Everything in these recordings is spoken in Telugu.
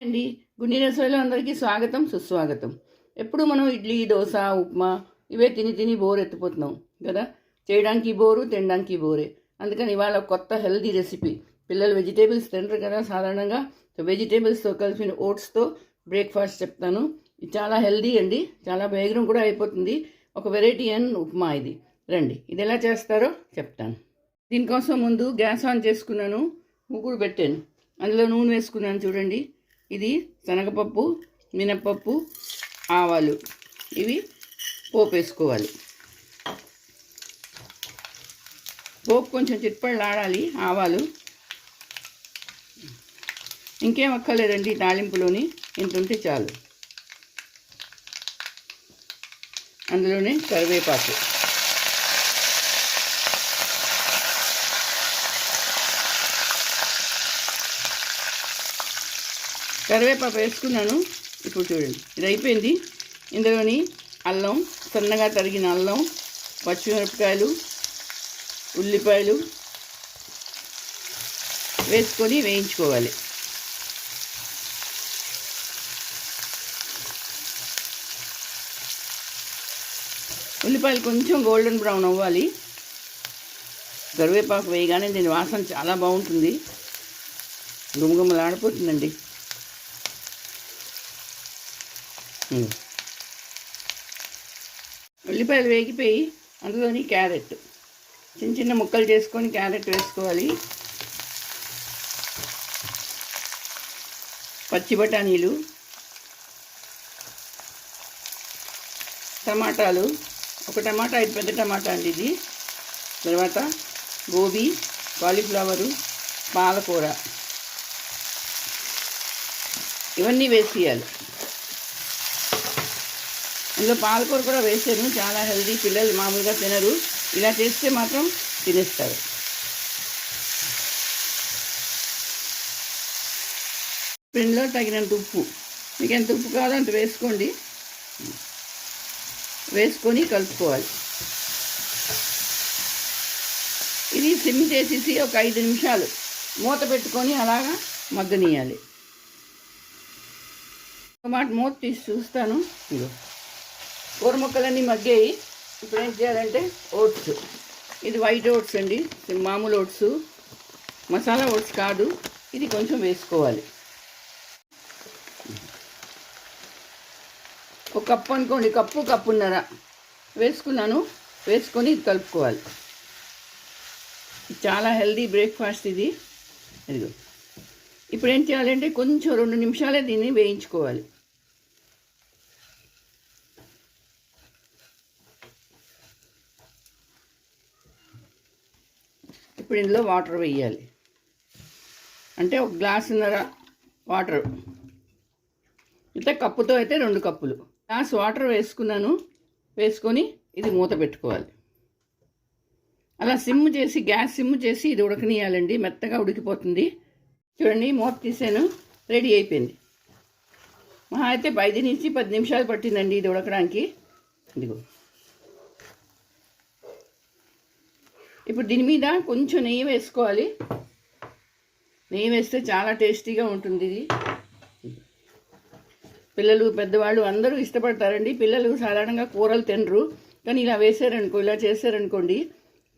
అండి గుండీ రసోయిలో అందరికీ స్వాగతం సుస్వాగతం. ఎప్పుడు మనం ఇడ్లీ దోశ ఉప్మా ఇవే తిని తిని బోర్ ఎత్తిపోతున్నాం కదా. చేయడానికి బోరు, తినడానికి బోరే. అందుకని ఇవాళ కొత్త హెల్దీ రెసిపీ. పిల్లలు వెజిటేబుల్స్ తినరు కదా సాధారణంగా. సో వెజిటేబుల్స్తో కలిపిన ఓట్స్తో బ్రేక్ఫాస్ట్ చెప్తాను. ఇది చాలా హెల్దీ అండి, చాలా వేగం కూడా అయిపోతుంది. ఒక వెరైటీ ఉప్మా ఇది. రండి ఇది ఎలా చేస్తారో చెప్తాను. దీనికోసం ముందు గ్యాస్ ఆన్ చేసుకున్నాను, ముగ్గురు పెట్టాను. అందులో నూనె వేసుకున్నాను చూడండి. ఇది శనగపప్పు, మినప్పప్పు, ఆవాలు, ఇవి పోపు వేసుకోవాలి. పోపు కొంచెం చిట్పళ్ళాడాలి ఆవాలు. ఇంకేం అక్కర్లేదండి తాలింపులోని, ఇంత ఉంటే చాలు. అందులోనే కరివేపాకు, కరివేపాకు వేసుకున్నాను. ఇప్పుడు చూడండి ఇది అయిపోయింది. ఇందులోని అల్లం, సన్నగా తరిగిన అల్లం, పచ్చిమిరపకాయలు, ఉల్లిపాయలు వేసుకొని వేయించుకోవాలి. ఉల్లిపాయలు కొంచెం గోల్డెన్ బ్రౌన్ అవ్వాలి. కరివేపాకు వేయగానే దీని వాసన చాలా బాగుంటుంది, గుమగుమలాడిపోతుందండి. ఉల్లిపాయలు వేగిపోయి అందులోని క్యారెట్ చిన్న చిన్న ముక్కలు చేసుకొని క్యారెట్ వేసుకోవాలి. పచ్చి బఠానీలు, టమాటాలు, ఒక టమాటా, ఇది పెద్ద టమాటా అండి ఇది. తర్వాత గోబీ, కాలీఫ్లవరు, పాలకూర, ఇవన్నీ వేసేయాలి. ఇందులో పాలకూర కూడా వేసాను, చాలా హెల్దీ. పిల్లలు మామూలుగా తినరు, ఇలా చేస్తే మాత్రం తినేస్తారు. ఇందులో తగినంత ఉప్పు, మీకు ఎంత ఉప్పు కావాలో అంత వేసుకోండి. వేసుకొని కలుపుకోవాలి. ఇది సిమ్ చేసేసి ఒక 5 నిమిషాలు మూత పెట్టుకొని అలాగా మగ్గనీయాలి. టమాట మూత తీసి చూస్తాను. ఇదిగో కూర ముక్కలన్నీ మగ్గాయి. ఇప్పుడు ఏం చేయాలంటే ఓట్స్, ఇది వైట్ ఓట్స్ అండి, మామూలు ఓట్స్, మసాలా ఓట్స్ కాదు. ఇది కొంచెం వేసుకోవాలి. ఒక కప్పు అనుకోండి, కప్పున్నర వేసుకున్నాను. వేసుకొని ఇది కలుపుకోవాలి. చాలా హెల్దీ బ్రేక్ఫాస్ట్ ఇది. ఇదిగో ఇప్పుడు ఏం చేయాలంటే కొంచెం 2 నిమిషాలే దీన్ని వేయించుకోవాలి. ఇప్పుడు ఇందులో వాటర్ వేయాలి. అంటే ఒక గ్లాసున్నర వాటర్, అయితే కప్పుతో అయితే 2 కప్పులు. గ్లాస్ వాటర్ వేసుకున్నాను. వేసుకొని ఇది మూత పెట్టుకోవాలి. అలా సిమ్ చేసి, గ్యాస్ సిమ్ చేసి ఇది ఉడకనియాలండి, మెత్తగా ఉడికిపోతుంది. చూడండి మూత తీసాను, రెడీ అయిపోయింది. మహా అయితే 5 నుంచి 10 నిమిషాలు పట్టిందండి ఇది ఉడకడానికి. ఇదిగో ఇప్పుడు దీని మీద కొంచెం నెయ్యి వేసుకోవాలి. నెయ్యి వేస్తే చాలా టేస్టీగా ఉంటుంది ఇది. పిల్లలు పెద్దవాళ్ళు అందరూ ఇష్టపడతారండి. పిల్లలు సాధారణంగా కూరలు తినరు, కానీ ఇలా వేసారనుకో, ఇలా చేశారనుకోండి,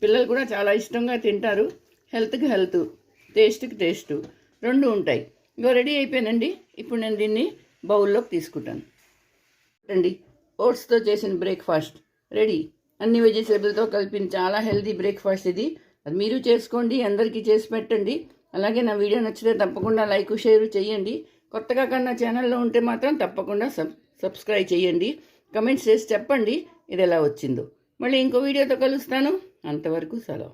పిల్లలు కూడా చాలా ఇష్టంగా తింటారు. హెల్త్కి హెల్త్, టేస్ట్కి టేస్ట్, 2 ఉంటాయి. ఇగో రెడీ అయిపోయానండి. ఇప్పుడు నేను దీన్ని బౌల్లోకి తీసుకుంటాను. రండి, ఓట్స్తో చేసిన బ్రేక్ఫాస్ట్ రెడీ. అన్ని వెజిటేబుల్తో కలిపిన చాలా హెల్తీ బ్రేక్ఫాస్ట్ ఇది. అది మీరు చేసుకోండి, అందరికీ చేసి పెట్టండి. అలాగే నా వీడియో నచ్చితే తప్పకుండా లైక్ షేర్ చేయండి. కొత్తగా కన్నా ఛానల్లో ఉంటే మాత్రం తప్పకుండా సబ్స్క్రైబ్ చేయండి. కమెంట్స్ చేసి చెప్పండి ఇది ఎలా వచ్చిందో. మళ్ళీ ఇంకో వీడియోతో కలుస్తాను. అంతవరకు సెలవు.